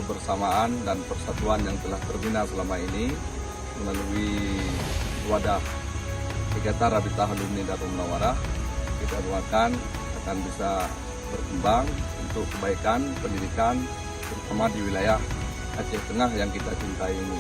kebersamaan dan persatuan yang telah terbina selama ini melalui wadah kegiatan Rabita Alumni Darul Munawarah. Kita doakan akan bisa berkembang untuk kebaikan pendidikan terutama di wilayah Aceh Tengah yang kita cintai ini.